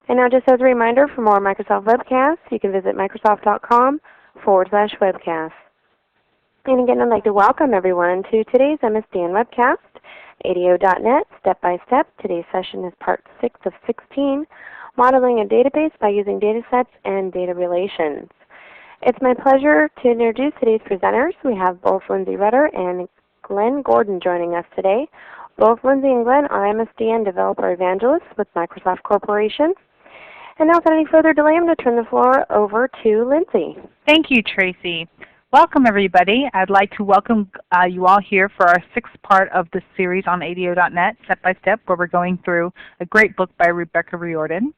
And now just as a reminder, for more Microsoft webcasts, you can visit microsoft.com/webcasts. And again, I'd like to welcome everyone to today's MSDN webcast, ADO.NET Step by Step. Today's session is part 6 of 16, Modeling a Database by Using DataSets and Data Relations. It's my pleasure to introduce today's presenters. We have both Lindsay Rudder and Glenn Gordon joining us today. Both Lindsay and Glenn are MSDN Developer Evangelists with Microsoft Corporation. And now, without any further delay, I'm going to turn the floor over to Lindsay. Thank you, Tracy. Welcome, everybody. I'd like to welcome you all here for our 6th part of the series on ADO.NET, Step by Step, where we're going through a great book by Rebecca Riordan.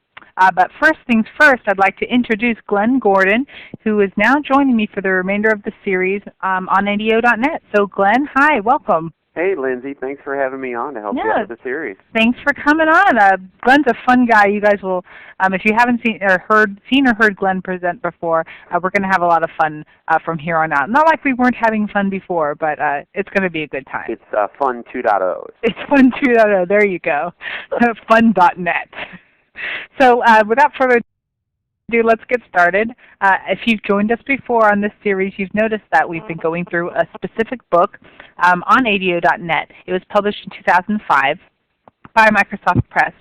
But first things first, I'd like to introduce Glenn Gordon, who is now joining me for the remainder of the series on ADO.NET. So Glenn, hi, welcome. Hey, Lindsay. Thanks for having me on to help you out with the series. Thanks for coming on. Glenn's a fun guy. You guys will, if you haven't seen or heard Glenn present before, we're going to have a lot of fun from here on out. Not like we weren't having fun before, but it's going to be a good time. It's Fun 2.0. It's Fun 2.0. There you go. Fun.net. So without further ado, let's get started. If you've joined us before on this series, you've noticed that we've been going through a specific book on ADO.NET. It was published in 2005 by Microsoft Press.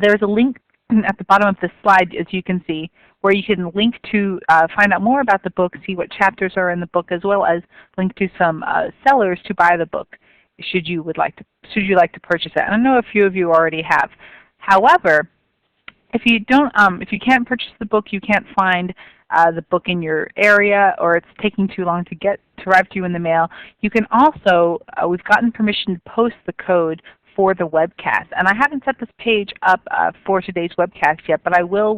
There's a link at the bottom of this slide, as you can see, where you can link to find out more about the book, see what chapters are in the book, as well as link to some sellers to buy the book should you like to purchase it. And I know a few of you already have. However, if you can't purchase the book, you can't find the book in your area, or it's taking too long to arrive to you in the mail, you can also, we've gotten permission to post the code for the webcast. And I haven't set this page up for today's webcast yet, but I will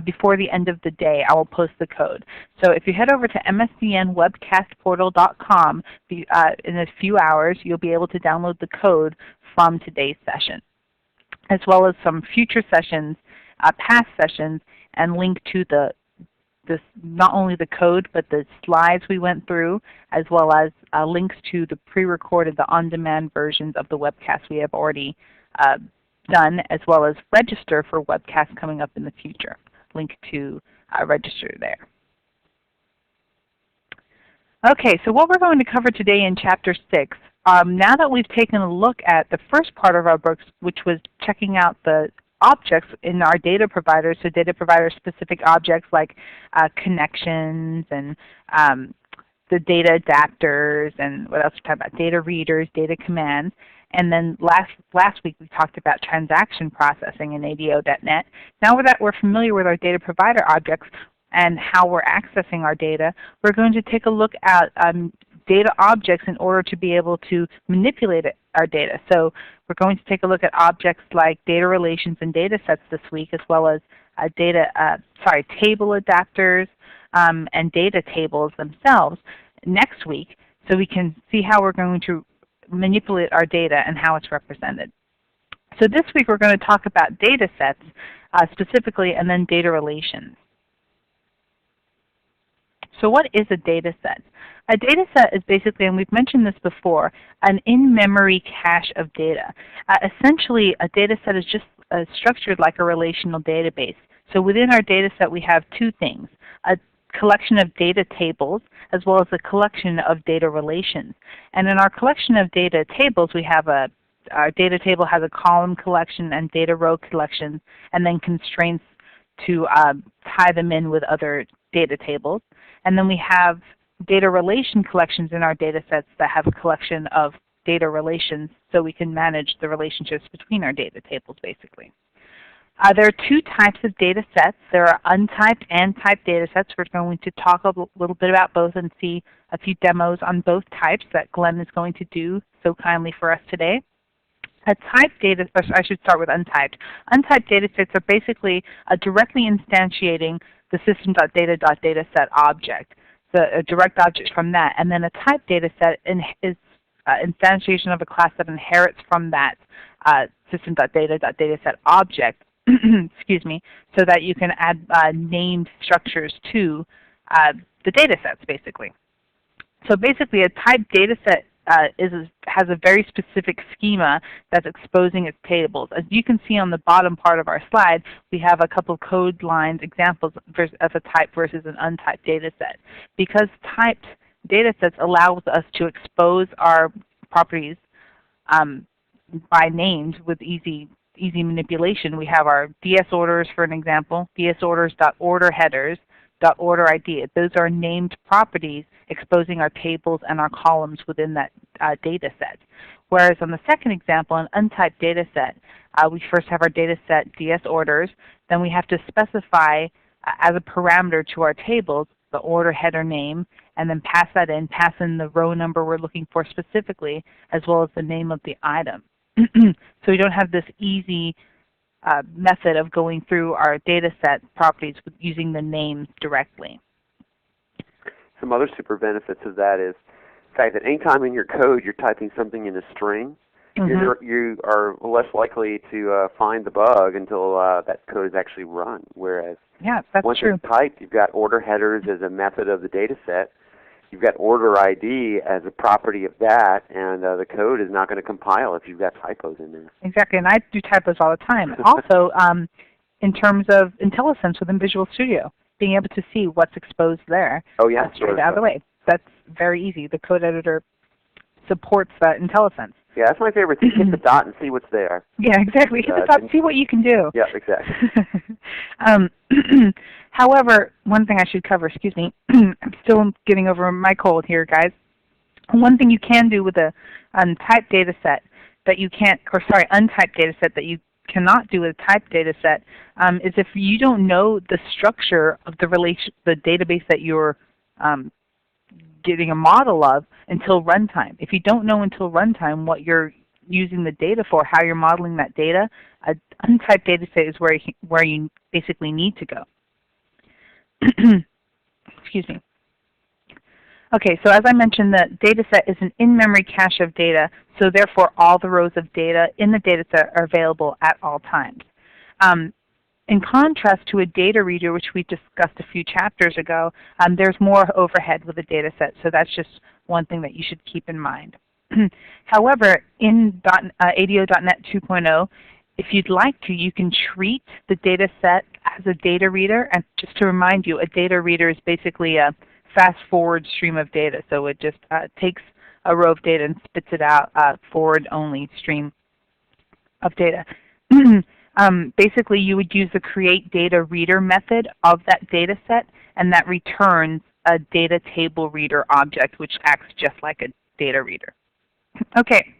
before the end of the day, I will post the code. So if you head over to msdnwebcastportal.com in a few hours, you'll be able to download the code from today's session, as well as some future sessions, past sessions, and link to not only the code, but the slides we went through, as well as links to the pre-recorded, the on-demand versions of the webcasts we have already done, as well as register for webcasts coming up in the future. Link to register there. Okay, so what we're going to cover today in Chapter 6, now that we've taken a look at the first part of our books, which was checking out the objects in our data providers, so data provider specific objects like connections and the data adapters, and what else we talked about, data readers, data commands. And then last week we talked about transaction processing in ADO.NET. Now that we're familiar with our data provider objects and how we're accessing our data, we're going to take a look at data objects in order to be able to manipulate our data. So we're going to take a look at objects like data relations and DataSets this week, as well as table adapters and data tables themselves next week, so we can see how we're going to manipulate our data and how it's represented. So this week we're going to talk about DataSets specifically, and then data relations. So what is a dataset? A dataset is basically, and we've mentioned this before, an in-memory cache of data. Essentially, a dataset is just structured like a relational database. So within our dataset we have two things, a collection of data tables as well as a collection of data relations. And in our collection of data tables, we have our data table has a column collection and data row collections, and then constraints to tie them in with other data tables. And then we have data relation collections in our data sets that have a collection of data relations, so we can manage the relationships between our data tables, basically. There are two types of data sets. There are untyped and typed data sets. We're going to talk a little bit about both and see a few demos on both types that Glenn is going to do so kindly for us today. A typed data, or I should start with untyped. Untyped data sets are basically directly instantiating the system.data.dataset object, a direct object from that. And then a typed data set is instantiation of a class that inherits from that system.data.dataset object, excuse me, so that you can add named structures to the data sets, basically. So basically a typed data set has a very specific schema that's exposing its tables. As you can see on the bottom part of our slide, we have a couple of code lines examples of a type versus an untyped data set. Because typed data sets allows us to expose our properties by names with easy manipulation. We have our DS orders, for an example, dsorders.order headers, .order ID. Those are named properties exposing our tables and our columns within that data set. Whereas on the second example, an untyped data set, we first have our data set DS orders, then we have to specify as a parameter to our tables the order header name, and then pass in the row number we're looking for specifically, as well as the name of the item. So we don't have this easy method of going through our data set properties using the name directly. Some other super benefits of that is the fact that anytime in your code you're typing something in a string, you are less likely to find the bug until that code is actually run. Whereas once it's typed, you've got order headers as a method of the data set. You've got order ID as a property of that, and the code is not going to compile if you've got typos in there. Exactly, and I do typos all the time. Also, in terms of IntelliSense within Visual Studio, being able to see what's exposed there straight out of the way. That's very easy. The code editor supports that IntelliSense. Yeah, that's my favorite thing. Hit the dot and see what's there. Yeah, exactly. Hit the dot and see what you can do. Yeah, exactly. However, one thing I should cover, excuse me, I'm still getting over my cold here, guys. One thing you can do with a untyped data set that you can't, or sorry, untyped data set that you cannot do with a typed data set is if you don't know the structure of the database that you're getting a model of until runtime. If you don't know until runtime what you're using the data for, how you're modeling that data, an untyped data set is where you basically need to go. Excuse me. Okay, so as I mentioned, the data set is an in-memory cache of data, so therefore all the rows of data in the data set are available at all times. In contrast to a data reader, which we discussed a few chapters ago, there's more overhead with a data set, so that's just one thing that you should keep in mind. However, in ADO.NET 2.0, if you'd like to, you can treat the data set as a data reader. And just to remind you, a data reader is basically a fast-forward stream of data. So it just takes a row of data and spits it out, forward-only stream of data. Basically, you would use the create data reader method of that data set, and that returns a data table reader object, which acts just like a data reader. Okay.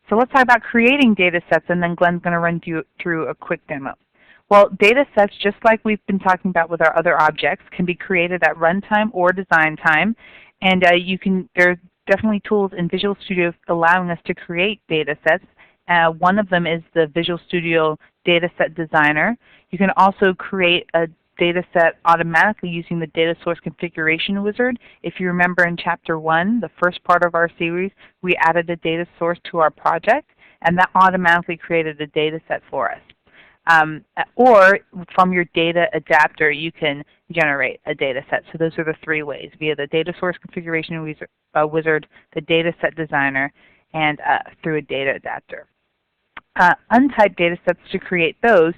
So let's talk about creating data sets, and then Glenn's going to run you through a quick demo. Well, data sets, just like we've been talking about with our other objects, can be created at runtime or design time. And there's definitely tools in Visual Studio allowing us to create data sets. One of them is the Visual Studio Dataset Designer. You can also create a data set automatically using the Data Source Configuration Wizard. If you remember in Chapter 1, the first part of our series, we added a data source to our project, and that automatically created a data set for us. Or from your data adapter, you can generate a data set. So those are the three ways, via the Data Source Configuration Wizard, the Data Set Designer, and through a data adapter. Untyped data sets, to create those,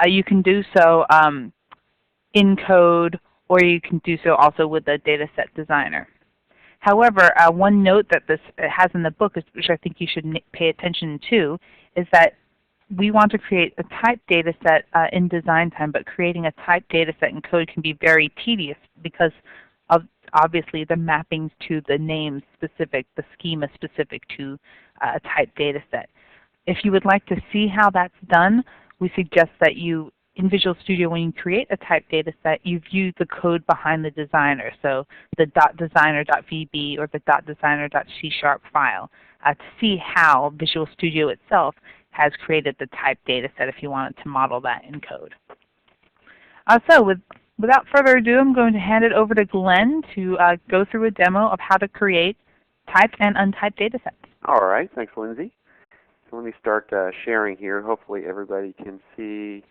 you can do so in code, or you can do so also with the Data Set Designer. However, one note that this has in the book, which I think you should pay attention to, is that we want to create a typed data set in design time, but creating a typed data set in code can be very tedious because of obviously the mappings to the name specific, the schema specific to a typed data set. If you would like to see how that's done, we suggest that you, in Visual Studio, when you create a typed data set, you view the code behind the designer, so the .designer.vb or the .designer.c# file, to see how Visual Studio itself has created the typed data set if you wanted to model that in code. Without further ado, I'm going to hand it over to Glenn to go through a demo of how to create typed and untyped data sets. All right, thanks, Lindsay. So let me start sharing here. Hopefully everybody can see.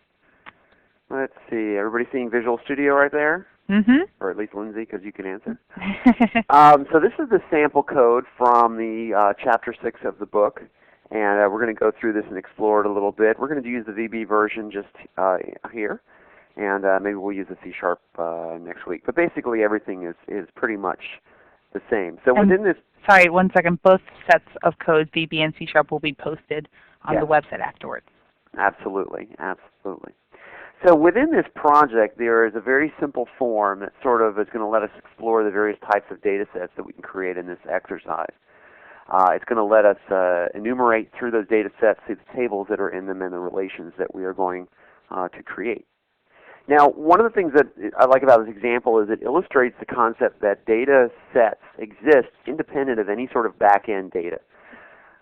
Let's see, everybody seeing Visual Studio right there? or at least Lindsay, because you can answer. So this is the sample code from the Chapter 6 of the book, and we're going to go through this and explore it a little bit. We're going to use the VB version just here, and maybe we'll use the C# next week. But basically everything is pretty much the same. So within this... Sorry, one second. Both sets of codes, VB and C# will be posted on the website afterwards. Absolutely, absolutely. So within this project, there is a very simple form that sort of is going to let us explore the various types of data sets that we can create in this exercise. It's going to let us enumerate through those data sets the tables that are in them and the relations that we are going to create. Now, one of the things that I like about this example is it illustrates the concept that data sets exist independent of any sort of back-end data.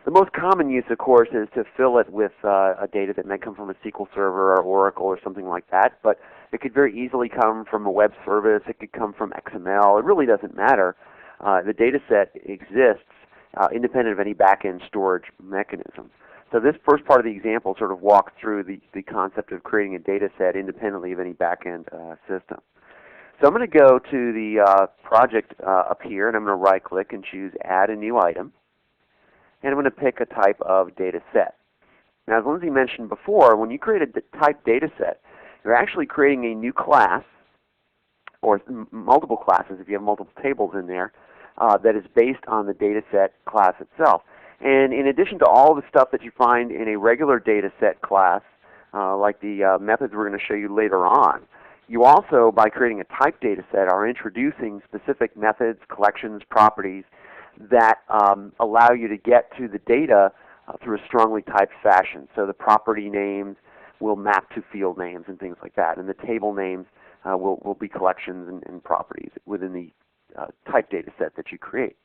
The most common use, of course, is to fill it with a data that may come from a SQL Server or Oracle or something like that, but it could very easily come from a web service. It could come from XML. It really doesn't matter. The data set exists independent of any back-end storage mechanism. So this first part of the example sort of walks through the concept of creating a data set independently of any back-end system. So I'm going to go to the project up here, and I'm going to right-click and choose Add a New Item. And I'm going to pick a type of data set. Now, as Lindsay mentioned before, when you create a type data set, you're actually creating a new class, or multiple classes if you have multiple tables in there, that is based on the data set class itself. And in addition to all the stuff that you find in a regular data set class, like the methods we're going to show you later on, you also, by creating a type data set, are introducing specific methods, collections, properties that allow you to get to the data through a strongly typed fashion. So the property names will map to field names and things like that, and the table names will be collections and properties within the type data set that you create.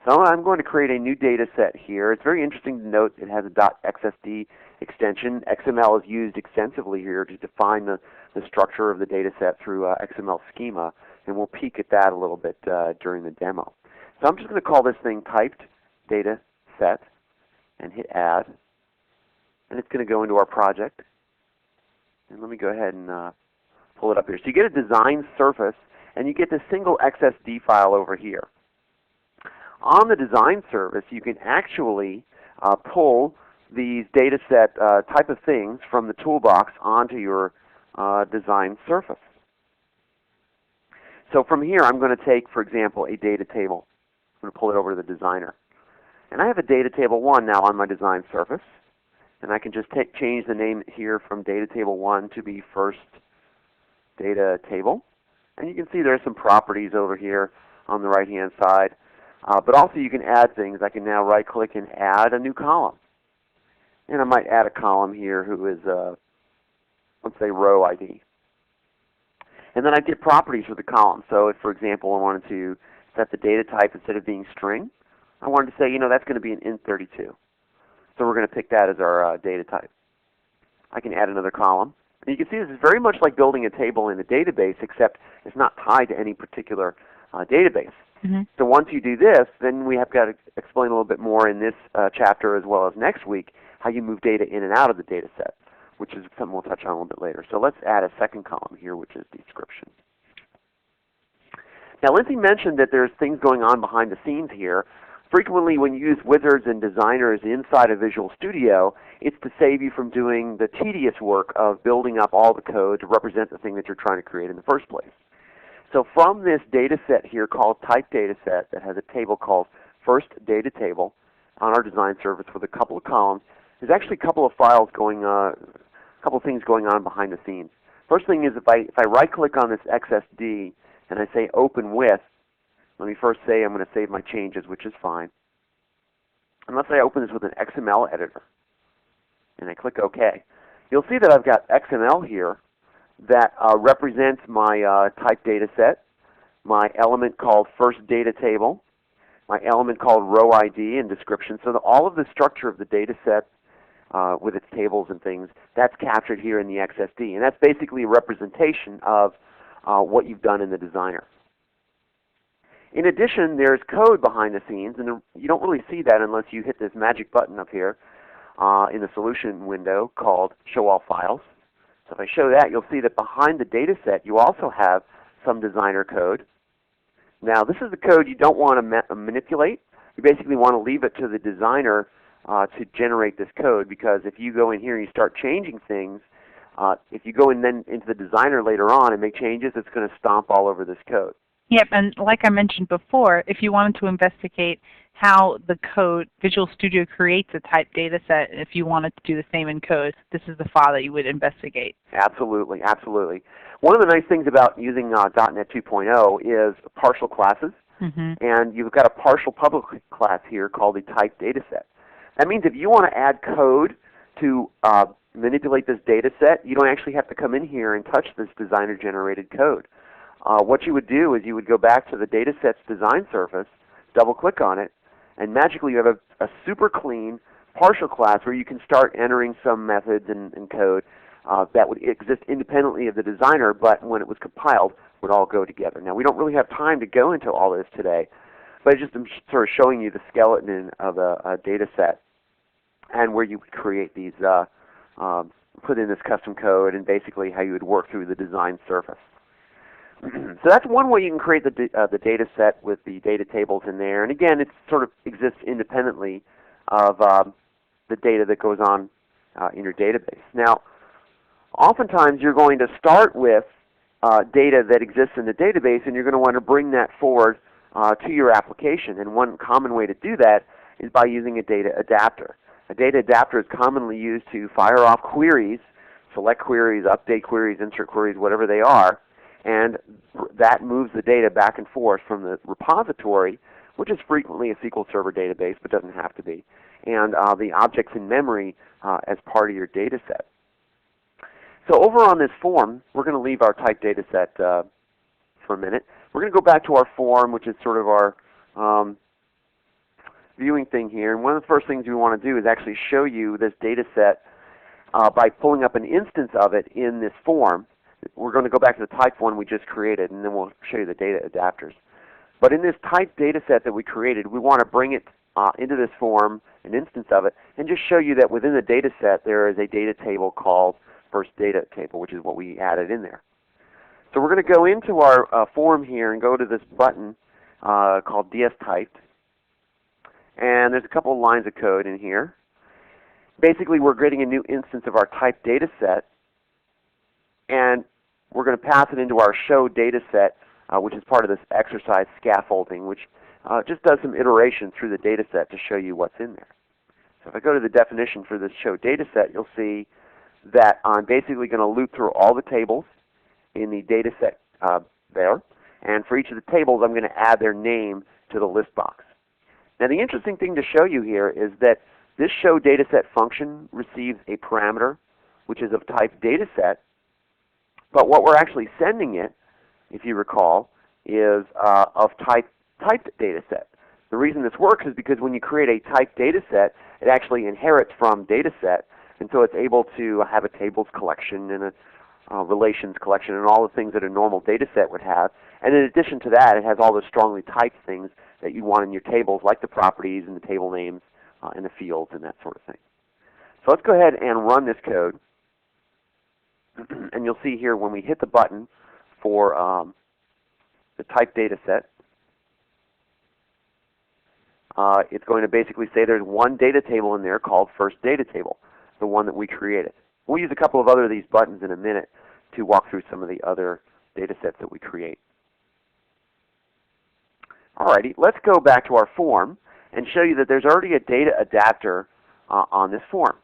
So I'm going to create a new data set here. It's very interesting to note it has a .xsd extension. XML is used extensively here to define the structure of the data set through XML schema, and we'll peek at that a little bit during the demo. So I'm just going to call this thing typed data set and hit add, and it's going to go into our project. And let me go ahead and pull it up here. So you get a design surface, and you get this single XSD file over here. On the design service, you can actually pull these data set type of things from the toolbox onto your design surface. So from here, I'm going to take, for example, a data table. I'm going to pull it over to the designer. And I have a data table 1 now on my design surface. And I can just change the name here from data table 1 to be first data table. And you can see there's some properties over here on the right-hand side. But also you can add things. I can now right-click and add a new column. And I might add a column here who is, let's say, row ID. And then I get properties for the column. So if, for example, I wanted to set the data type instead of being string, I wanted to say, that's going to be an int32. So we're going to pick that as our data type. I can add another column. And you can see this is very much like building a table in a database, except it's not tied to any particular database. Mm-hmm. So once you do this, then we have got to explain a little bit more in this chapter as well as next week how you move data in and out of the data set, which is something we'll touch on a little bit later. So let's add a second column here, which is description. Now, Lindsay mentioned that there's things going on behind the scenes here. Frequently, when you use wizards and designers inside of Visual Studio, it's to save you from doing the tedious work of building up all the code to represent the thing that you're trying to create in the first place. So from this data set here called type data set that has a table called first data table on our design service with a couple of columns, there's actually a couple of files going a couple of things going on behind the scenes. First thing is if I right-click on this XSD and I say open with, let me first say I'm going to save my changes, which is fine. And let's say I open this with an XML editor, and I click OK. You'll see that I've got XML here that represents my type data set, my element called first data table, my element called row ID and description. So all of the structure of the data set with its tables and things, that's captured here in the XSD. And that's basically a representation of what you've done in the designer. In addition, there's code behind the scenes, and you don't really see that unless you hit this magic button up here in the solution window called Show All Files. So if I show that, you'll see that behind the data set, you also have some designer code. Now this is the code you don't want to manipulate. You basically want to leave it to the designer to generate this code, because if you go in here and you start changing things, if you go in then into the designer later on and make changes, it's going to stomp all over this code. Yep, and like I mentioned before, if you wanted to investigate how the code Visual Studio creates a type data set, if you wanted to do the same in code, this is the file that you would investigate. Absolutely, absolutely. One of the nice things about using .NET 2.0 is partial classes, and you've got a partial public class here called the type data set. That means if you want to add code to manipulate this data set, you don't actually have to come in here and touch this designer-generated code. What you would do is you would go back to the DataSets design surface, double-click on it, and magically you have a super clean partial class where you can start entering some methods and code that would exist independently of the designer, but when it was compiled would all go together. Now we don't really have time to go into all this today, but I'm sort of showing you the skeleton of a data set and where you would create these, put in this custom code, and basically how you would work through the design surface. So that's one way you can create the data set with the data tables in there. And again, it sort of exists independently of the data that goes on in your database. Now, oftentimes you're going to start with data that exists in the database, and you're going to want to bring that forward to your application. And one common way to do that is by using a data adapter. A data adapter is commonly used to fire off queries, select queries, update queries, insert queries, whatever they are, and that moves the data back and forth from the repository, which is frequently a SQL Server database, but doesn't have to be, and the objects in memory as part of your data set. So over on this form, we're going to leave our type data set for a minute. We're going to go back to our form, which is sort of our viewing thing here. And one of the first things we want to do is actually show you this data set by pulling up an instance of it in this form. We're going to go back to the type one we just created, and then we'll show you the data adapters. But in this type data set that we created, we want to bring it into this form, an instance of it, and just show you that within the data set there is a data table called first data table, which is what we added in there. So we're going to go into our form here and go to this button called DS Typed. And there's a couple of lines of code in here. Basically, we're creating a new instance of our type data set, and we're going to pass it into our show data set, which is part of this exercise scaffolding, which just does some iteration through the data set to show you what's in there. So if I go to the definition for this show data set, you'll see that I'm basically going to loop through all the tables in the data set there, and for each of the tables I'm going to add their name to the list box. Now the interesting thing to show you here is that this show data set function receives a parameter which is of type data set, but what we're actually sending it, if you recall, is of typed data set. The reason this works is because when you create a typed data set, it actually inherits from data set, and so it's able to have a tables collection and a relations collection and all the things that a normal data set would have. And in addition to that, it has all the strongly typed things that you want in your tables, like the properties and the table names and the fields and that sort of thing. So let's go ahead and run this code. And you'll see here when we hit the button for the type data set, it's going to basically say there's one data table in there called first data table, the one that we created. We'll use a couple of other of these buttons in a minute to walk through some of the other data sets that we create. Alrighty, let's go back to our form and show you that there's already a data adapter on this form.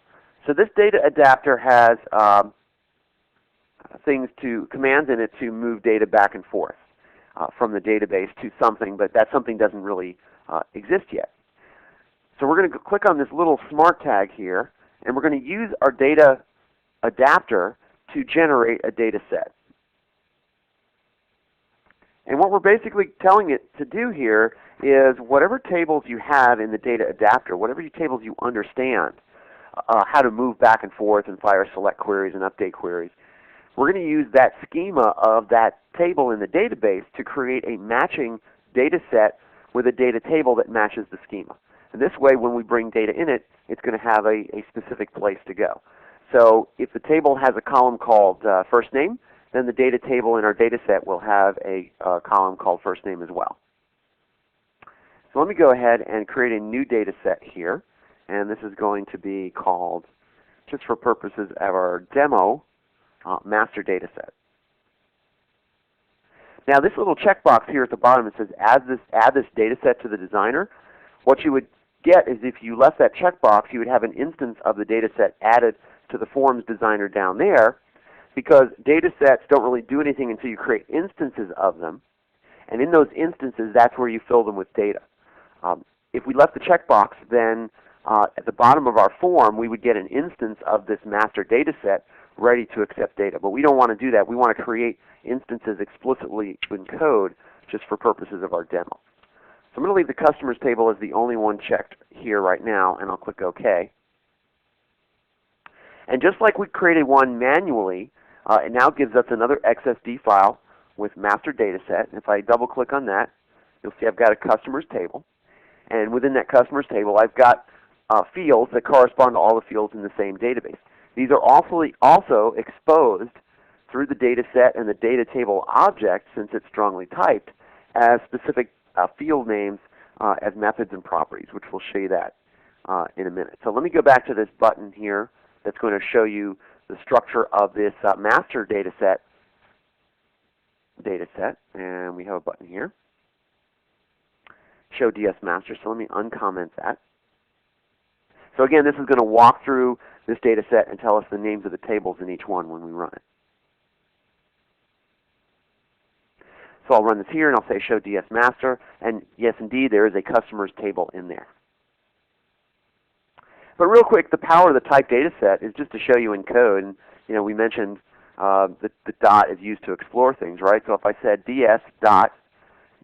So this data adapter has commands in it to move data back and forth from the database to something, but that something doesn't really exist yet. So we're going to click on this little smart tag here, and we're going to use our data adapter to generate a data set. And what we're basically telling it to do here is whatever tables you have in the data adapter, whatever tables you understand how to move back and forth and fire select queries and update queries, we're going to use that schema of that table in the database to create a matching data set with a data table that matches the schema. And this way, when we bring data in it, it's going to have a specific place to go. So if the table has a column called first name, then the data table in our data set will have a column called first name as well. So let me go ahead and create a new data set here, and this is going to be called, just for purposes of our demo, master data set. Now this little checkbox here at the bottom, it says add this data set to the designer. What you would get is if you left that checkbox, you would have an instance of the data set added to the forms designer down there, because data sets don't really do anything until you create instances of them. And in those instances, that's where you fill them with data. If we left the checkbox, then at the bottom of our form, we would get an instance of this master data set ready to accept data. But we don't want to do that. We want to create instances explicitly in code just for purposes of our demo. So I'm going to leave the customers table as the only one checked here right now, and I'll click OK. And just like we created one manually, it now gives us another XSD file with master data set. And if I double click on that, you'll see I've got a customers table. And within that customers table, I've got fields that correspond to all the fields in the same database. These are also exposed through the data set and the data table object, since it's strongly typed, as specific field names as methods and properties, which we'll show you that in a minute. So let me go back to this button here that's going to show you the structure of this master data set, and we have a button here, show DS master. So let me uncomment that. So again, this is going to walk through this data set and tell us the names of the tables in each one when we run it. So I'll run this here and I'll say show DS master, and yes indeed there is a customers table in there. But real quick, the power of the type data set is just to show you in code. And we mentioned the dot is used to explore things, right? So if I said DS dot,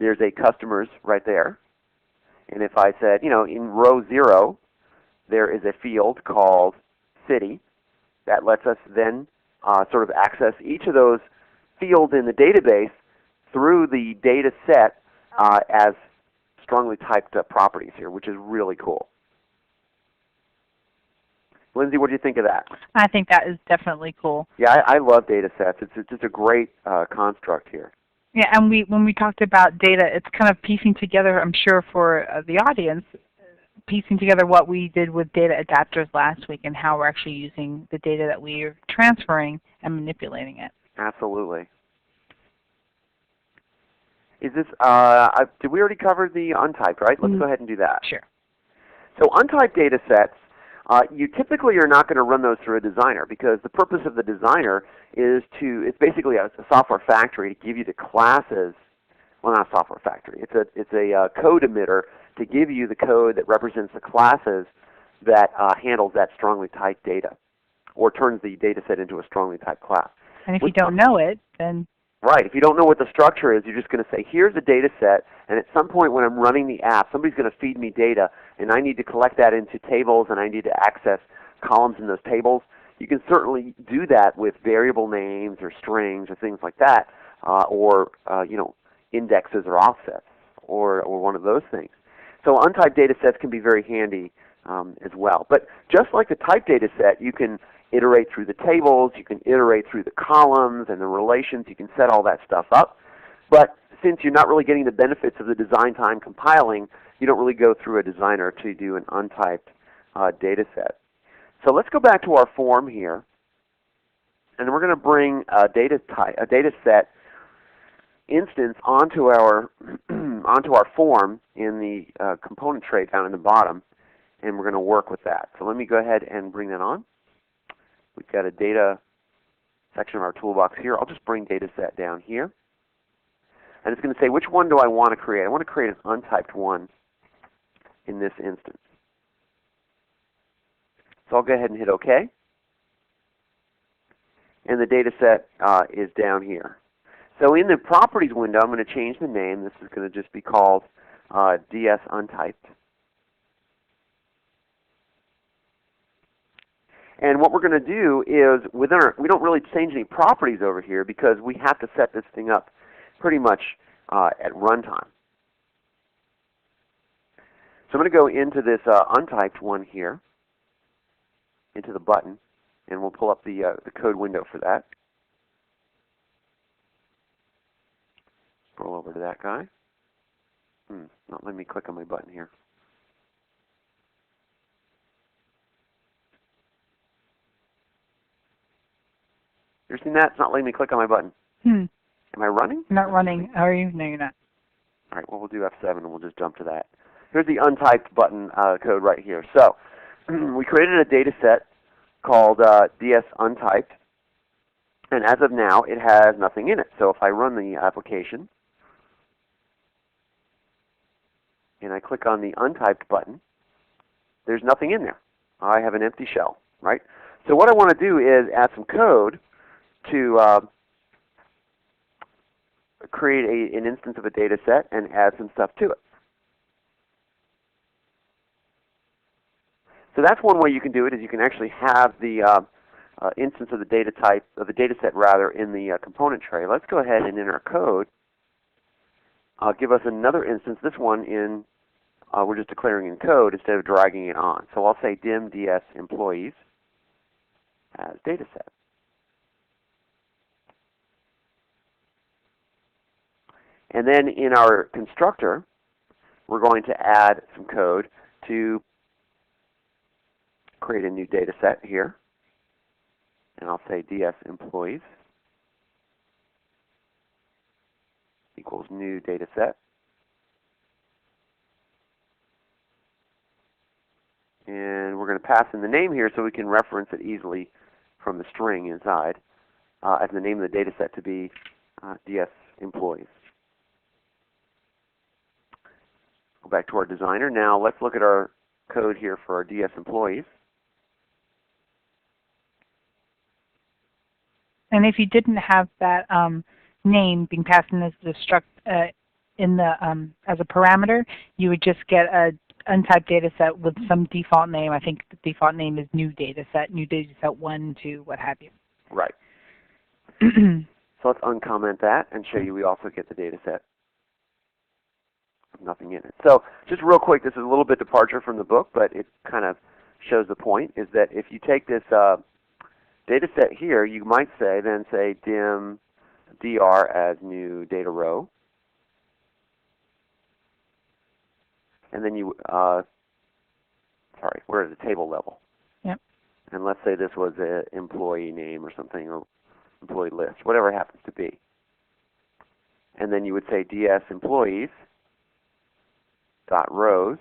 there's a customers right there. And if I said, in row 0, there is a field called city. That lets us then sort of access each of those fields in the database through the data set as strongly typed properties here, which is really cool. Lindsay, what do you think of that? I think that is definitely cool. Yeah, I love data sets. It's just a great construct here. Yeah, and when we talked about data, it's kind of piecing together, I'm sure for the audience, piecing together what we did with data adapters last week and how we're actually using the data that we're transferring and manipulating it. Absolutely. Is this, did we already cover the untyped, right? Let's go ahead and do that. Sure. So untyped data sets, you typically are not going to run those through a designer, because the purpose of the designer is it's basically a software factory to give you the classes, well, not a software factory, it's a code emitter to give you the code that represents the classes that handles that strongly typed data, or turns the data set into a strongly typed class. And if you don't know it, then... Right. If you don't know what the structure is, you're just going to say, here's a data set, and at some point when I'm running the app, somebody's going to feed me data, and I need to collect that into tables, and I need to access columns in those tables. You can certainly do that with variable names or strings or things like that, or indexes or offsets, or one of those things. So untyped data sets can be very handy as well. But just like the typed data set, you can iterate through the tables, you can iterate through the columns and the relations, you can set all that stuff up. But since you're not really getting the benefits of the design time compiling, you don't really go through a designer to do an untyped data set. So let's go back to our form here, and we're going to bring a data set instance onto our form in the component tray down in the bottom, and we're going to work with that. So let me go ahead and bring that on. We've got a data section of our toolbox here. I'll just bring data set down here. And it's going to say, which one do I want to create? I want to create an untyped one in this instance. So I'll go ahead and hit OK. And the data set is down here. So in the properties window, I'm going to change the name. This is going to just be called DS untyped. And what we're going to do is, we don't really change any properties over here, because we have to set this thing up pretty much at runtime. So I'm going to go into this untyped one here, into the button, and we'll pull up the code window for that. scroll over to that guy. Not letting me click on my button here. You're seeing that? It's not letting me click on my button. Am I running? Not running. How are you? No, you're not. All right, well, we'll do F7 and we'll just jump to that. Here's the untyped button code right here. So we created a data set called DS untyped, and as of now, it has nothing in it. So if I run the application and I click on the untyped button, there's nothing in there. I have an empty shell, right? So what I want to do is add some code to create an instance of a data set and add some stuff to it. So that's one way you can do it, is you can actually have the instance of the data type, of the data set rather, in the component tray. Let's go ahead and in our code give us another instance. This one in we're just declaring in code instead of dragging it on. So I'll say dim ds employees as data set. And then in our constructor, we're going to add some code to create a new data set here. And I'll say ds employees equals new data set. And we're going to pass in the name here so we can reference it easily from the string inside as the name of the data set to be ds employees. Go back to our designer. Now let's look at our code here for our ds employees. And if you didn't have that name being passed in as the struct as a parameter, you would just get a untyped data set with some default name. I think the default name is new data set 1, 2, what have you. Right. So let's uncomment that and show you we also get the data set with nothing in it. So just real quick, this is a little bit departure from the book, but it kind of shows the point, is that if you take this data set here, you might say dim dr as new data row. And then you, sorry, we're at the table level. Yep. And let's say this was an employee name or something, or employee list, whatever it happens to be. And then you would say ds employees dot rows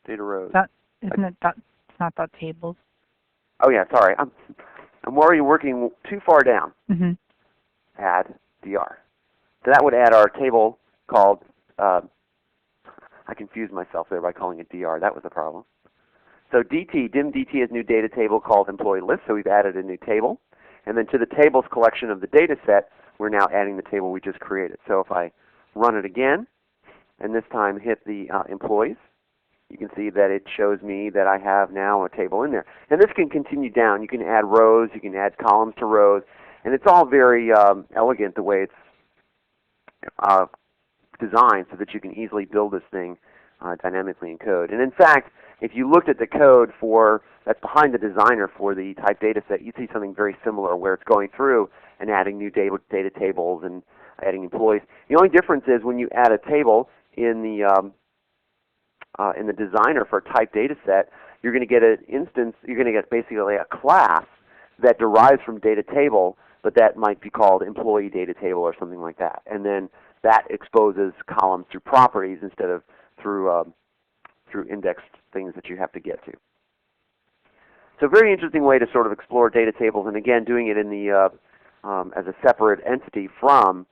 data rows. Isn't it dot, it's not dot tables? Oh yeah, sorry. I'm already working too far down. Add dr. So that would add our table called, I confused myself there by calling it dr. That was the problem. So dt, dim dt is new data table called employee list, so we've added a new table. And then to the tables collection of the data set, we're now adding the table we just created. So if I run it again, and this time hit the employees, you can see that it shows me that I have now a table in there. And this can continue down. You can add rows, you can add columns to rows, and it's all very elegant the way it's designed so that you can easily build this thing dynamically in code. And in fact, if you looked at the code that's behind the designer for the type data set, you'd see something very similar where it's going through and adding new data tables and adding employees. The only difference is when you add a table in the designer for a type data set, you're going to get an instance, you're going to get basically a class that derives from data table, but that might be called employee data table or something like that. And then that exposes columns through properties instead of through indexed things that you have to get to. So very interesting way to sort of explore data tables, and again, doing it in the as a separate entity from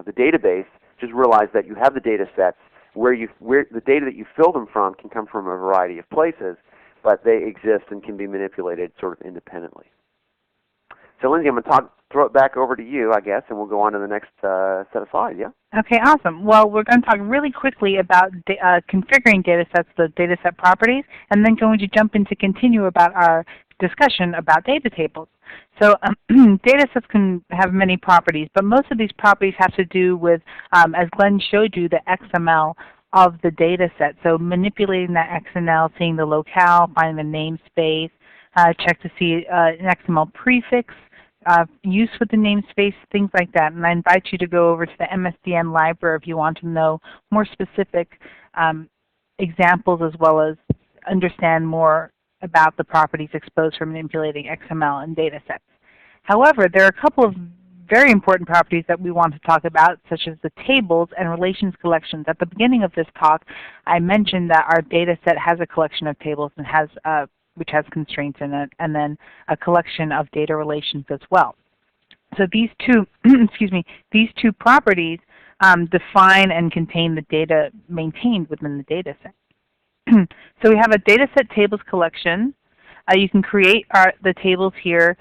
the database. Just realize that you have the data sets where the data that you fill them from can come from a variety of places, but they exist and can be manipulated sort of independently. So Lindsay, I'm going to throw it back over to you, I guess, and we'll go on to the next set of slides, yeah? Okay, awesome. Well, we're going to talk really quickly about configuring data sets, the data set properties, and then going to jump in to continue about our discussion about data tables. So data sets can have many properties, but most of these properties have to do with, as Glenn showed you, the XML of the data set. So manipulating that XML, seeing the locale, finding the namespace, check to see an XML prefix, use with the namespace, things like that. And I invite you to go over to the MSDN library if you want to know more specific examples as well as understand more about the properties exposed for manipulating XML and data sets. However, there are a couple of very important properties that we want to talk about, such as the tables and relations collections. At the beginning of this talk, I mentioned that our data set has a collection of tables and which has constraints in it, and then a collection of data relations as well. So these two, these two properties define and contain the data maintained within the data set. So we have a data set tables collection. You can create the tables here.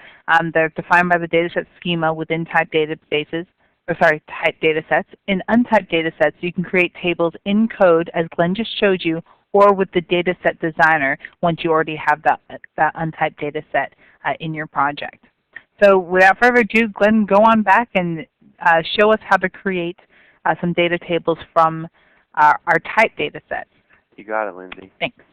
They're defined by the dataset schema within typed databases, typed datasets. In untyped datasets, you can create tables in code, as Glenn just showed you, or with the dataset designer once you already have that untyped dataset in your project. So without further ado, Glenn, go on back and show us how to create some data tables from our typed datasets. You got it, Lindsay. Thanks.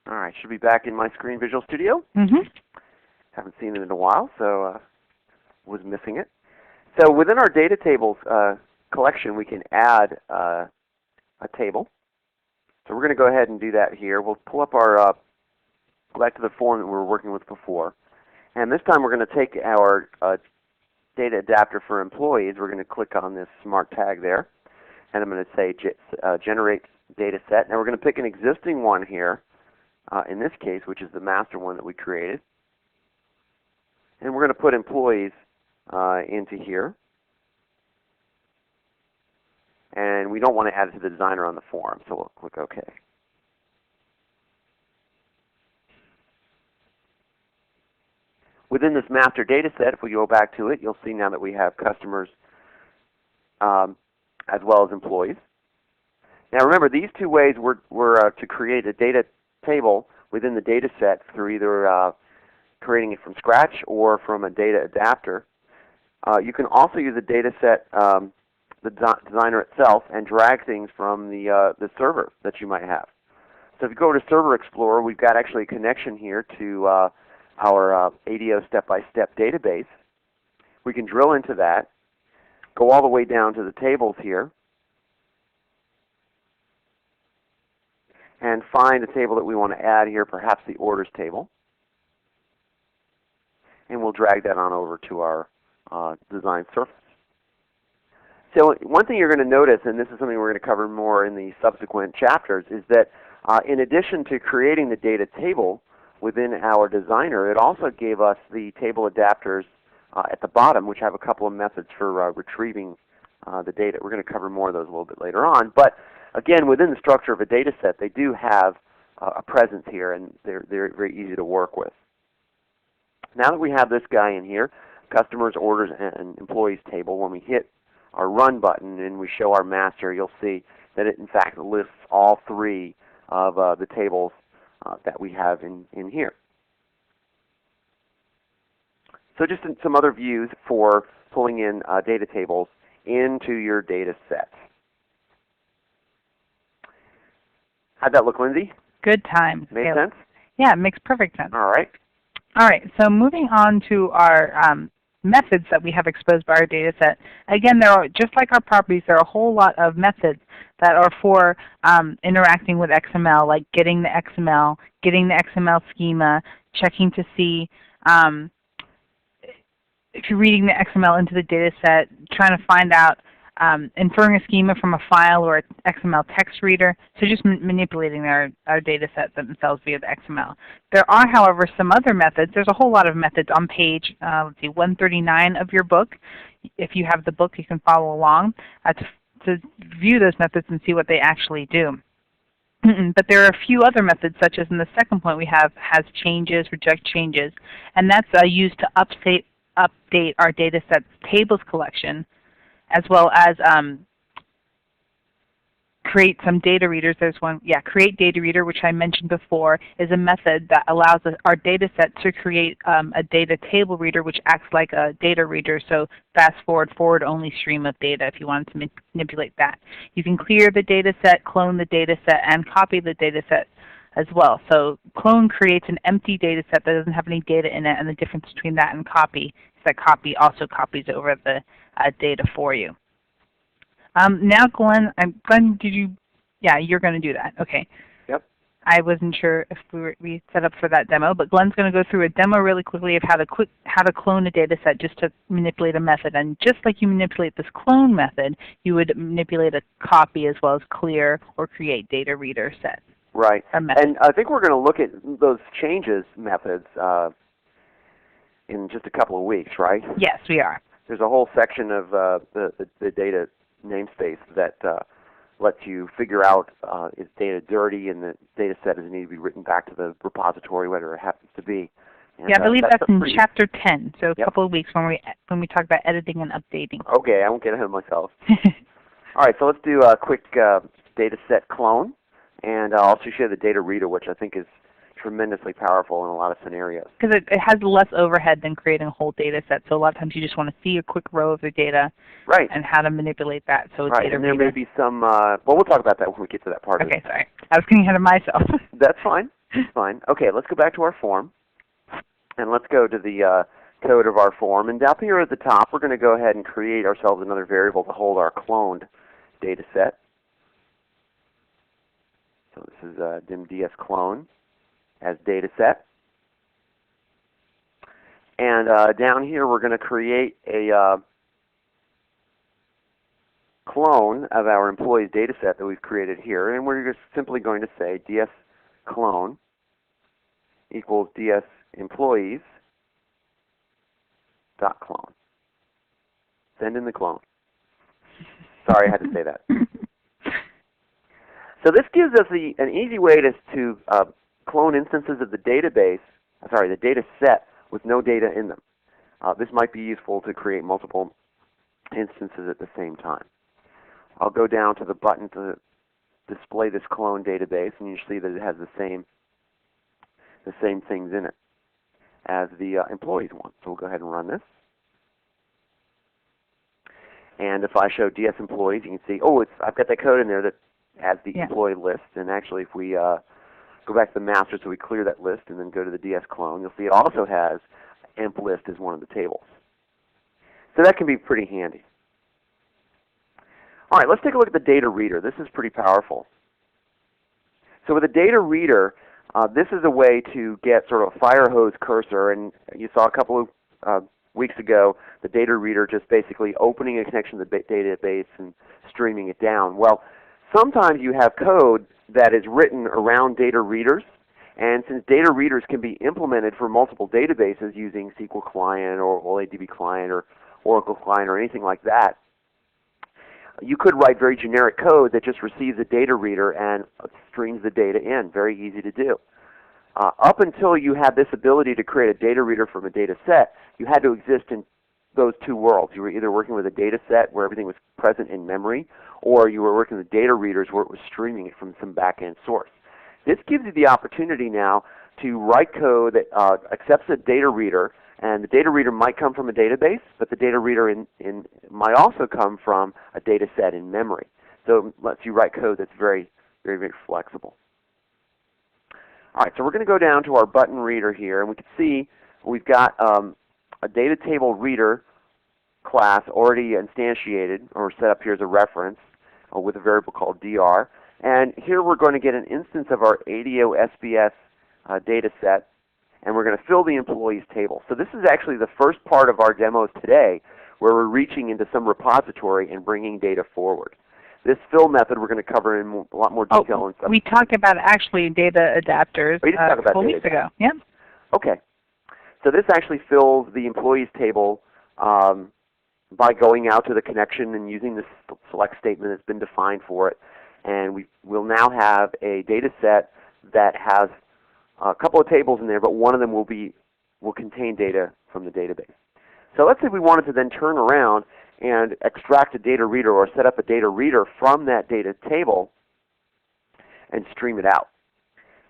All right, should be back in my screen Visual Studio. Haven't seen it in a while, so was missing it. So within our data tables collection, we can add a table. So we're going to go ahead and do that here. We'll pull up our, go back to the form that we were working with before. And this time we're going to take our data adapter for employees. We're going to click on this smart tag there. And I'm going to say generate data set. Now we're going to pick an existing one here. In this case, which is the master one that we created. And we're going to put employees into here. And we don't want to add it to the designer on the form, so we'll click OK. Within this master data set, if we go back to it, you'll see now that we have customers as well as employees. Now remember, these two ways were to create a data table within the data set through either creating it from scratch or from a data adapter. You can also use a data set, the designer itself, and drag things from the server that you might have. So if you go to Server Explorer, we've got actually a connection here to our ADO step-by-step database. We can drill into that, go all the way down to the tables here, and find a table that we want to add here, perhaps the orders table. And we'll drag that on over to our design surface. So one thing you're going to notice, and this is something we're going to cover more in the subsequent chapters, is that in addition to creating the data table within our designer, it also gave us the table adapters at the bottom, which have a couple of methods for retrieving the data. We're going to cover more of those a little bit later on. But again, within the structure of a data set, they do have a presence here, and they're very easy to work with. Now that we have this guy in here, customers, orders, and employees table, when we hit our Run button and we show our master, you'll see that it in fact lists all three of the tables that we have in here. So just some other views for pulling in data tables into your data set. How'd that look, Lindsay? Good time. Made sense? Yeah, it makes perfect sense. All right. All right, so moving on to our methods that we have exposed by our data set. Again, there are, just like our properties, there are a whole lot of methods that are for interacting with XML, like getting the XML schema, checking to see if you're reading the XML into the data set, trying to find out, inferring a schema from a file or an XML text reader, so just manipulating our data sets themselves via the XML. There are, however, some other methods. There's a whole lot of methods on page 139 of your book. If you have the book, you can follow along to view those methods and see what they actually do. But there are a few other methods, such as in the second point we have has changes, reject changes, and that's used to update our data set's tables collection, as well as create some data readers. There's one, create data reader, which I mentioned before, is a method that allows our data set to create a data table reader, which acts like a data reader. So fast forward only stream of data if you wanted to manipulate that. You can clear the data set, clone the data set, and copy the data set as well. So clone creates an empty data set that doesn't have any data in it, and the difference between that and copy is that copy also copies over the data for you. Now, Glenn, did you? Yeah, you're going to do that. Okay. Yep. I wasn't sure if we set up for that demo, but Glenn's going to go through a demo really quickly of how to clone a data set just to manipulate a method. And just like you manipulate this clone method, you would manipulate a copy as well as clear or create data reader set. Right. And I think we're going to look at those changes methods in just a couple of weeks, right? Yes, we are. There's a whole section of the data namespace that lets you figure out is data dirty and the data set does need to be written back to the repository, whatever it happens to be. And, I believe that's in Chapter 10, so a couple of weeks when we talk about editing and updating. Okay, I won't get ahead of myself. All right, so let's do a quick data set clone, and I'll also show the data reader, which I think is tremendously powerful in a lot of scenarios. Because it has less overhead than creating a whole data set. So a lot of times you just want to see a quick row of the data and how to manipulate that. So it's right, and there may be some, well, we'll talk about that when we get to that part of it. Okay, sorry. I was getting ahead of myself. That's fine. That's fine. Okay, let's go back to our form, and let's go to the code of our form. And up here at the top, we're going to go ahead and create ourselves another variable to hold our cloned data set. So this is dimds clone as data set. And down here we're going to create a clone of our employees data set that we've created here, and we're just simply going to say ds clone equals ds employees dot clone. Send in the clone. Sorry, I had to say that. So this gives us an easy way to clone instances of the database, the data set with no data in them. This might be useful to create multiple instances at the same time. I'll go down to the button to display this clone database, and you see that it has the same things in it as the employees one. So we'll go ahead and run this. And if I show DS employees, you can see, I've got that code in there that has the employee list. And actually, if we go back to the master, so we clear that list and then go to the DS clone, you'll see it also has emp list as one of the tables. So that can be pretty handy. All right, let's take a look at the data reader. This is pretty powerful. So with a data reader, this is a way to get sort of a fire hose cursor, and you saw a couple of weeks ago the data reader just basically opening a connection to the database and streaming it down. Well, sometimes you have code that is written around data readers, and since data readers can be implemented for multiple databases using SQL Client or OLADB Client or Oracle Client or anything like that, you could write very generic code that just receives a data reader and streams the data in. Very easy to do. Up until you had this ability to create a data reader from a data set, you had to exist in those two worlds. You were either working with a data set where everything was present in memory, or you were working with data readers where it was streaming it from some back-end source. This gives you the opportunity now to write code that accepts a data reader, and the data reader might come from a database, but the data reader might also come from a data set in memory. So it lets you write code that's very, very, very flexible. All right, so we're going to go down to our button reader here, and we can see we've got a data table reader class already instantiated or set up here as a reference with a variable called dr. And here we're going to get an instance of our ADO SBS data set, and we're going to fill the employees table. So this is actually the first part of our demos today where we're reaching into some repository and bringing data forward. This fill method we're going to cover in a lot more detail. And stuff. We talked about actually data adapters a couple weeks ago. Yep. Okay. So this actually fills the employees table by going out to the connection and using this select statement that's been defined for it. And we will now have a data set that has a couple of tables in there, but one of them will contain data from the database. So let's say we wanted to then turn around and extract a data reader or set up a data reader from that data table and stream it out.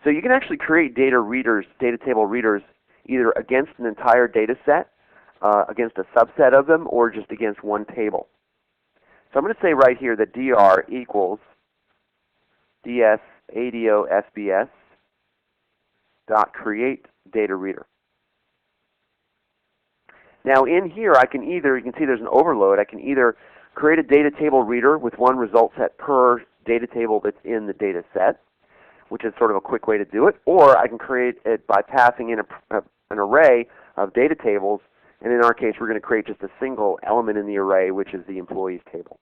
So you can actually create data readers, data table readers, either against an entire data set, against a subset of them, or just against one table. So I'm going to say right here that dr equals ds_ADO_SBS dot create data reader. Now in here I can either, you can see there's an overload, I can either create a data table reader with one result set per data table that's in the data set, which is sort of a quick way to do it, or I can create it by passing in an array of data tables, and in our case we're going to create just a single element in the array, which is the employees table.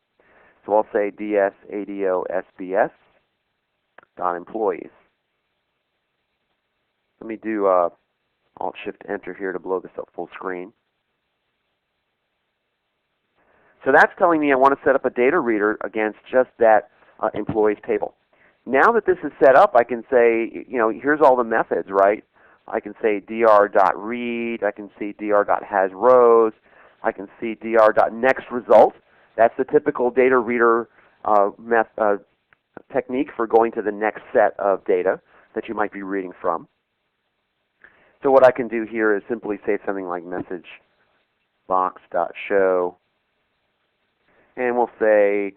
So I'll say ds_ADO_SBS dot employees. Let me do Alt-Shift-Enter here to blow this up full screen. So that's telling me I want to set up a data reader against just that employees table. Now that this is set up, I can say, here's all the methods, right? I can say dr.read, I can see dr.hasRows, I can see dr.nextResult. That's the typical data reader technique for going to the next set of data that you might be reading from. So what I can do here is simply say something like message box.show, and we'll say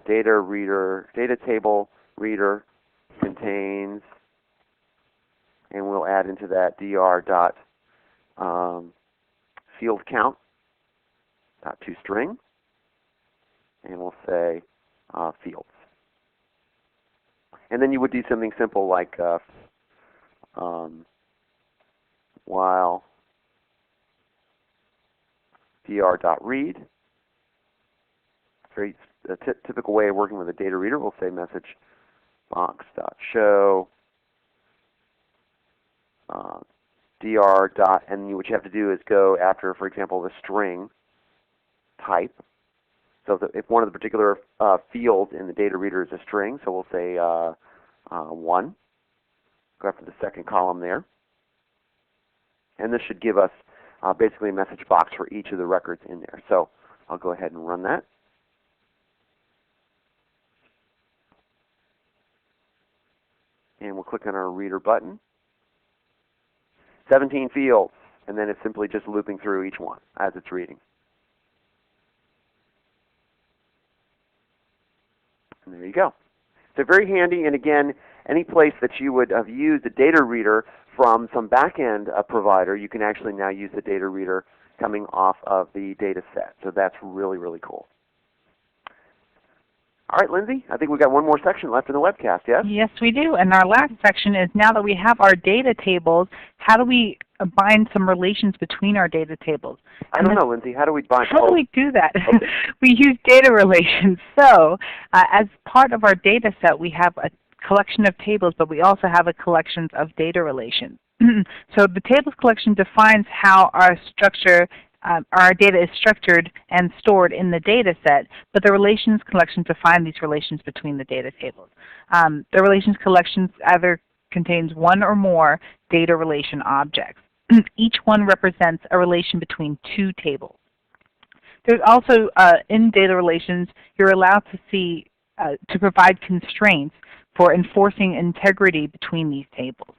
data table reader contains, and we'll add into that dr field count .toString, and we'll say fields. And then you would do something simple like while dr.read. Very typical way of working with a data reader. We'll say message box.show dr. And what you have to do is go after, for example, the string type. So if one of the particular fields in the data reader is a string, so we'll say 1. Go after the second column there. And this should give us basically a message box for each of the records in there. So I'll go ahead and run that. And we'll click on our reader button. 17 fields, and then it's simply just looping through each one as it's reading. And there you go. So very handy, and again, any place that you would have used a data reader from some back-end provider, you can actually now use the data reader coming off of the data set. So that's really, really cool. All right, Lindsay, I think we've got one more section left in the webcast, yes? Yes, we do. And our last section is, now that we have our data tables, how do we bind some relations between our data tables? I don't know, Lindsay. How do we bind? How do we do that? Okay. We use data relations. So as part of our data set, we have a collection of tables, but we also have a collection of data relations. So the tables collection defines how our data is structured and stored in the data set, but the relations collection defines these relations between the data tables. The relations collection either contains one or more data relation objects. Each one represents a relation between two tables. There's also, in data relations, you're allowed to see, to provide constraints for enforcing integrity between these tables.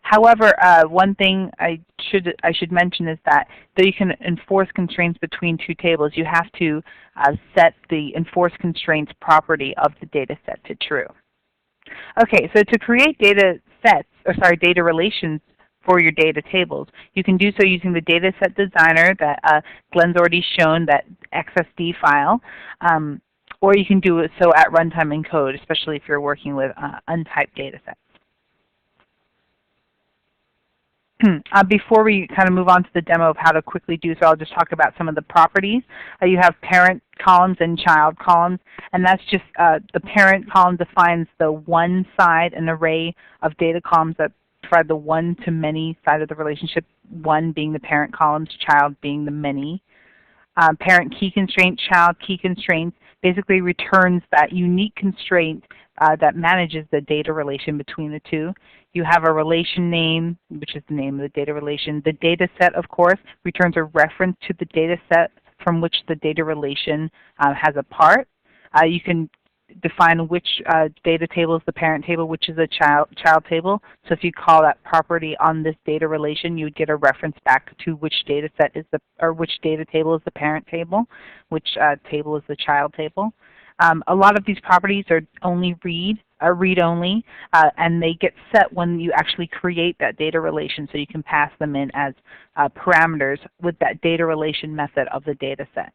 However, one thing I should mention is that though you can enforce constraints between two tables, you have to set the enforce constraints property of the data set to true. Okay, so to create data relations for your data tables, you can do so using the dataset designer that Glenn's already shown, that XSD file, or you can do it so at runtime in code, especially if you're working with untyped data sets. Before we kind of move on to the demo of how to quickly do so, I'll just talk about some of the properties. You have parent columns and child columns, and that's just the parent column defines the one side, an array of data columns that provide the one-to-many side of the relationship, one being the parent columns, child being the many. Parent key constraint, child key constraint basically returns that unique constraint that manages the data relation between the two. You have a relation name, which is the name of the data relation. The data set, of course, returns a reference to the data set from which the data relation has a part. You can define which data table is the parent table, which is a child table. So if you call that property on this data relation, you would get a reference back to which data set is which data table is the parent table, which table is the child table. A lot of these properties are read-only, and they get set when you actually create that data relation, so you can pass them in as parameters with that data relation method of the data set.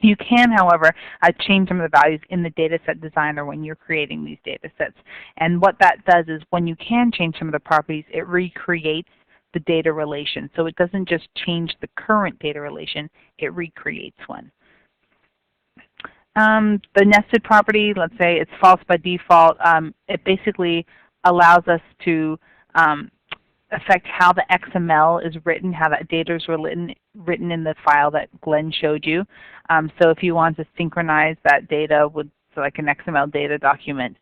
You can, however, change some of the values in the dataset designer when you're creating these data sets. And what that does is when you can change some of the properties, it recreates the data relation. So it doesn't just change the current data relation, it recreates one. The nested property, let's say it's false by default, it basically allows us to affect how the XML is written, how that data is written in the file that Glenn showed you. So if you want to synchronize that data with like an XML data document,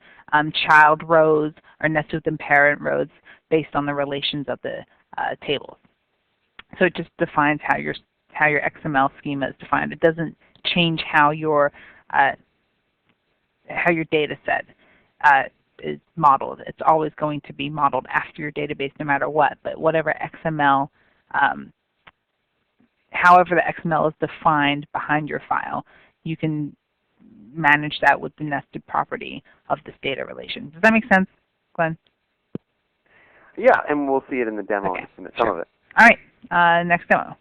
child rows are nested within parent rows based on the relations of the tables. So it just defines how your XML schema is defined. It doesn't change how your data set is modeled. It's always going to be modeled after your database no matter what, but whatever XML, however the XML is defined behind your file, you can manage that with the nested property of this data relation. Does that make sense, Glenn? Yeah, and we'll see it in the demo, okay. some of it. All right, next demo.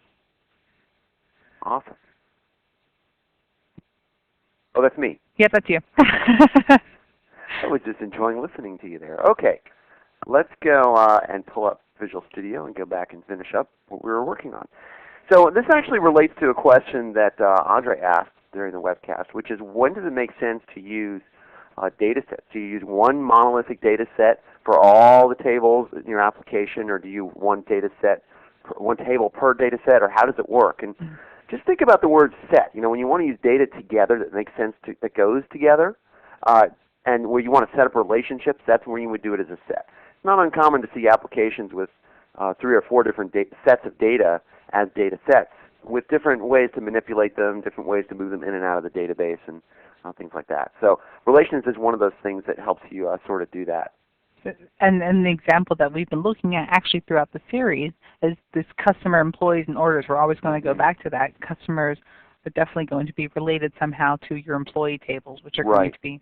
Awesome. Oh, that's me. Yeah, that's you. I was just enjoying listening to you there. Okay, let's go and pull up Visual Studio and go back and finish up what we were working on. So this actually relates to a question that Andre asked during the webcast, which is when does it make sense to use data sets? Do you use one monolithic data set for all the tables in your application, or do you one table per data set, or how does it work? And just think about the word set. You know, when you want to use data together that makes sense, that goes together, and where you want to set up relationships, that's where you would do it as a set. It's not uncommon to see applications with 3 or 4 different sets of data as data sets, with different ways to manipulate them, different ways to move them in and out of the database, and things like that. So relations is one of those things that helps you sort of do that. And the example that we've been looking at actually throughout the series is this customer, employees, and orders. We're always going to go back to that. Customers are definitely going to be related somehow to your employee tables, which are going to be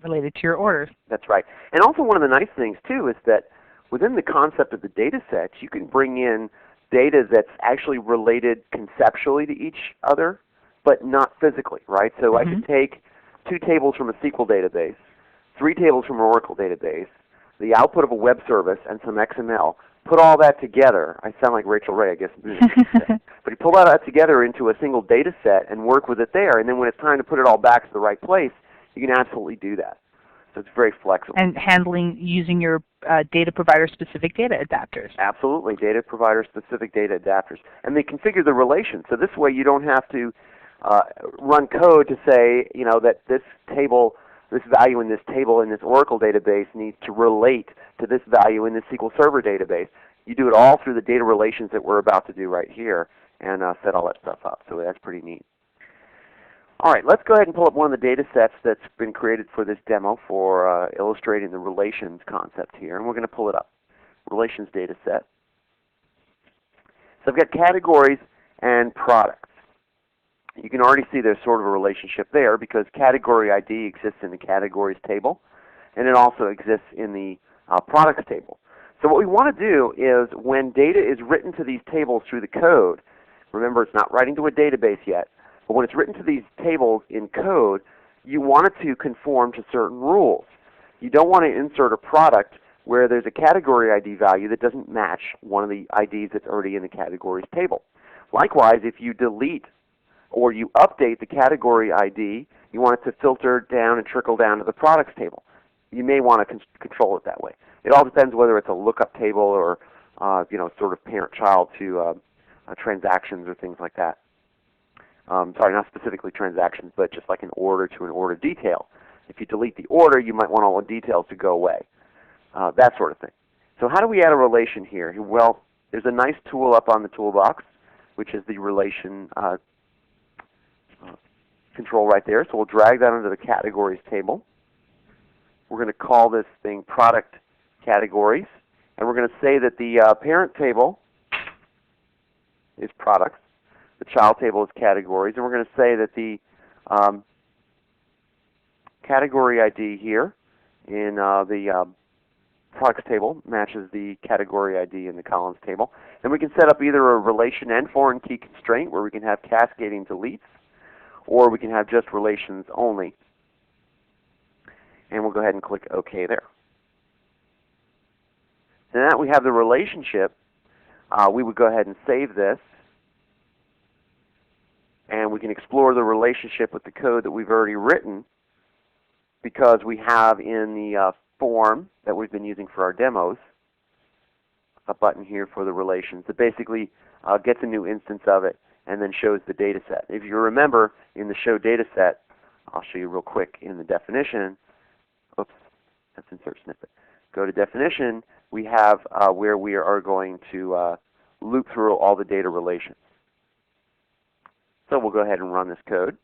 related to your orders. That's right. And also one of the nice things, too, is that within the concept of the data sets, you can bring in data that's actually related conceptually to each other, but not physically, right? So I could take 2 tables from a SQL database, 3 tables from an Oracle database, the output of a web service, and some XML. Put all that together. I sound like Rachel Ray, I guess. But you pull all that together into a single data set and work with it there, and then when it's time to put it all back to the right place, you can absolutely do that. So it's very flexible. And using your data provider specific data adapters. Absolutely, data provider specific data adapters. And they configure the relations. So this way you don't have to run code to say, you know, that this table, this value in this table in this Oracle database needs to relate to this value in this SQL Server database. You do it all through the data relations that we're about to do right here and set all that stuff up. So that's pretty neat. All right, let's go ahead and pull up one of the data sets that's been created for this demo for illustrating the relations concept here. And we're going to pull it up. Relations data set. So I've got categories and products. You can already see there's sort of a relationship there because category ID exists in the categories table, and it also exists in the products table. So what we want to do is when data is written to these tables through the code, remember it's not writing to a database yet, but when it's written to these tables in code, you want it to conform to certain rules. You don't want to insert a product where there's a category ID value that doesn't match one of the IDs that's already in the categories table. Likewise, if you delete or you update the category ID, you want it to filter down and trickle down to the products table. You may want to control it that way. It all depends whether it's a lookup table or sort of parent-child to transactions or things like that. Sorry, not specifically transactions, but just like an order to an order detail. If you delete the order, you might want all the details to go away. That sort of thing. So how do we add a relation here? Well, there's a nice tool up on the toolbox which is the relation control right there. So we'll drag that into the categories table. We're going to call this thing product categories, and we're going to say that the parent table is products, the child table is categories, and we're going to say that the category ID here in the products table matches the category ID in the columns table. And we can set up either a relation and foreign key constraint where we can have cascading deletes, or we can have just relations only. And we'll go ahead and click OK there. Now that we have the relationship, we would go ahead and save this. And we can explore the relationship with the code that we've already written, because we have in the form that we've been using for our demos a button here for the relations that basically gets a new instance of it and then shows the data set. If you remember in the show data set, I'll show you real quick in the definition. Oops, that's insert snippet. Go to definition. We have where we are going to loop through all the data relations. So we'll go ahead and run this code.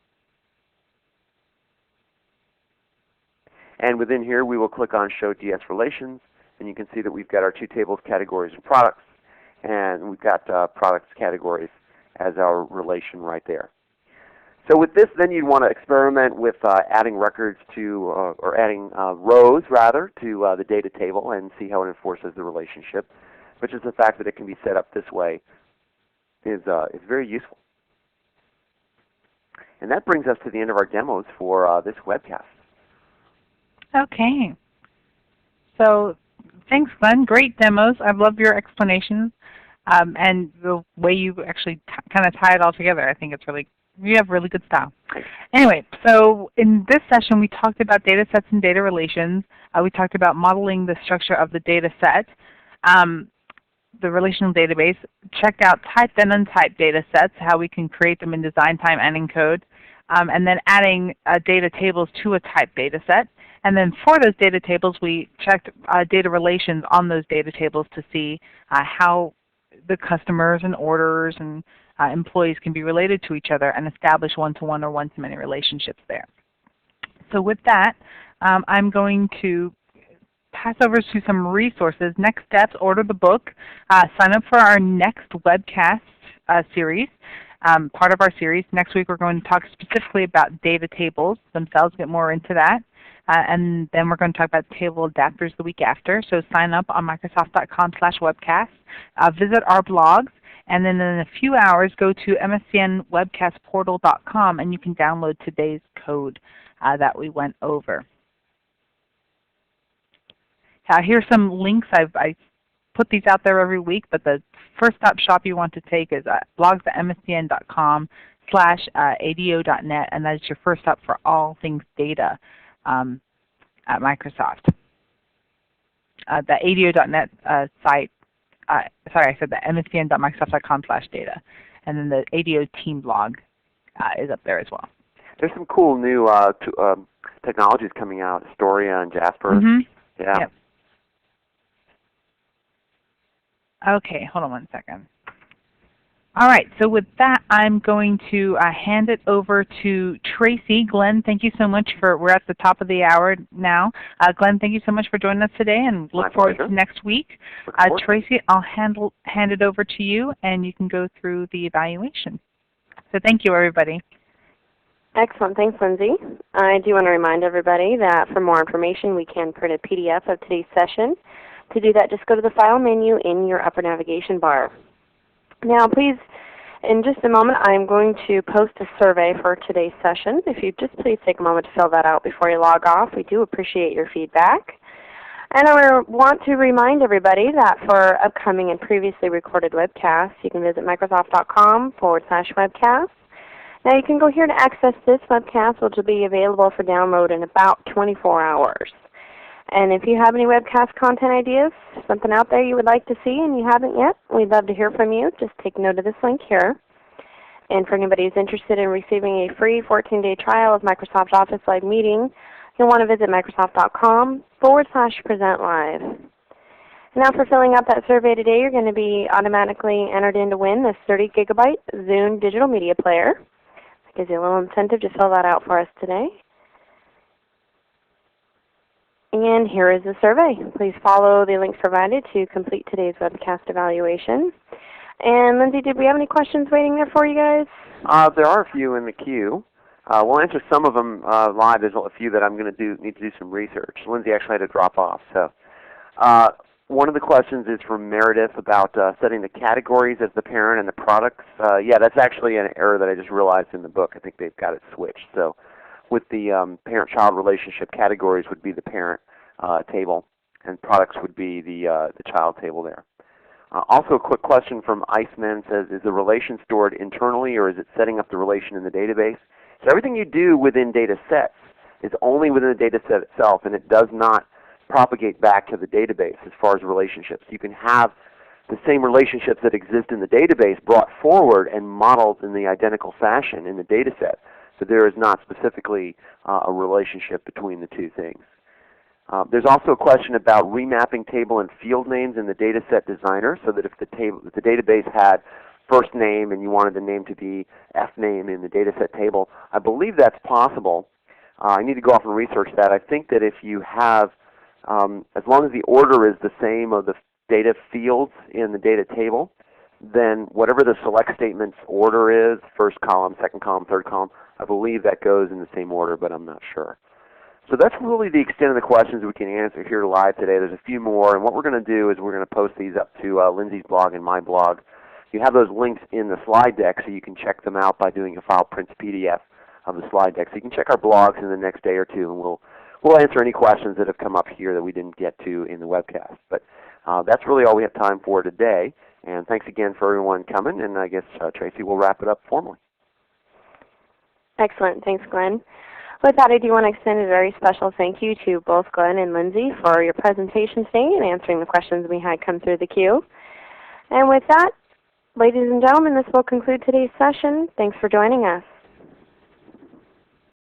And within here we will click on Show DS Relations, and you can see that we've got our two tables, categories and products, and we've got products categories as our relation right there. So with this, then you'd want to experiment with adding records to, or adding rows rather, to the data table and see how it enforces the relationship, which is the fact that it can be set up this way is very useful. And that brings us to the end of our demos for this webcast. Okay. So thanks, Glenn. Great demos. I love your explanations and the way you actually kind of tie it all together. I think it's really, you have really good style. Anyway, so in this session we talked about data sets and data relations. We talked about modeling the structure of the data set, the relational database, checked out typed and untyped data sets, how we can create them in design time and in code, and then adding data tables to a typed data set. And then for those data tables, we checked data relations on those data tables to see how the customers and orders and employees can be related to each other and establish one-to-one or one-to-many relationships there. So with that, I'm going to pass over to some resources. Next steps, order the book, sign up for our next webcast series. Part of our series. Next week we're going to talk specifically about data tables themselves, get more into that. And then we're going to talk about table adapters the week after. So sign up on Microsoft.com/webcast. Visit our blogs. And then in a few hours go to mscnwebcastportal.com and you can download today's code that we went over. Here's some links. I put these out there every week, but the first stop shop you want to take is blogs.mscn.com/ado.net, and that is your first stop for all things data at Microsoft. The ado.net site, sorry, I said the mscn.microsoft.com/data, and then the ADO team blog is up there as well. There's some cool new technologies coming out, Astoria and Jasper. Mm-hmm. Yeah. Yep. Okay, hold on one second. All right, so with that, I'm going to hand it over to Tracy. Glenn, thank you so much we're at the top of the hour now. Glenn, thank you so much for joining us today, and look forward to next week. Tracy, I'll hand it over to you, and you can go through the evaluation. So thank you, everybody. Excellent. Thanks, Lindsay. I do want to remind everybody that for more information, we can print a PDF of today's session. To do that, just go to the File menu in your upper navigation bar. Now, please, in just a moment, I'm going to post a survey for today's session. If you just please take a moment to fill that out before you log off. We do appreciate your feedback. And I want to remind everybody that for upcoming and previously recorded webcasts, you can visit Microsoft.com/webcasts. Now, you can go here to access this webcast, which will be available for download in about 24 hours. And if you have any webcast content ideas, something out there you would like to see and you haven't yet, we'd love to hear from you. Just take note of this link here. And for anybody who's interested in receiving a free 14-day trial of Microsoft Office Live Meeting, you'll want to visit Microsoft.com/presentlive. And now for filling out that survey today, you're going to be automatically entered in to win this 30 gigabyte Zune digital media player. That gives you a little incentive to fill that out for us today. And here is the survey. Please follow the links provided to complete today's webcast evaluation. And Lindsay, did we have any questions waiting there for you guys? There are a few in the queue. We'll answer some of them live. There's a few that I'm going to need to do some research. Lindsay actually had to drop off. So, one of the questions is from Meredith about setting the categories as the parent and the products. Yeah, that's actually an error that I just realized in the book. I think they've got it switched. So, with the parent-child relationship, categories would be the parent table, and products would be the child table there. Also, a quick question from Iceman says, is the relation stored internally or is it setting up the relation in the database? So everything you do within DataSets is only within the dataset itself, and it does not propagate back to the database as far as relationships. You can have the same relationships that exist in the database brought forward and modeled in the identical fashion in the dataset. So there is not specifically a relationship between the two things. There's also a question about remapping table and field names in the dataset designer, so that if the database had first name and you wanted the name to be F name in the dataset table, I believe that's possible. I need to go off and research that. I think that if you have, as long as the order is the same of the data fields in the data table, then whatever the select statement's order is, first column, second column, third column, I believe that goes in the same order, but I'm not sure. So that's really the extent of the questions we can answer here live today. There's a few more, and what we're going to do is we're going to post these up to Lindsay's blog and my blog. You have those links in the slide deck, so you can check them out by doing a file print PDF of the slide deck. So you can check our blogs in the next day or two, and we'll answer any questions that have come up here that we didn't get to in the webcast. But that's really all we have time for today. And thanks again for everyone coming, and I guess Tracy will wrap it up formally. Excellent. Thanks, Glenn. With that, I do want to extend a very special thank you to both Glenn and Lindsay for your presentation today and answering the questions we had come through the queue. And with that, ladies and gentlemen, this will conclude today's session. Thanks for joining us.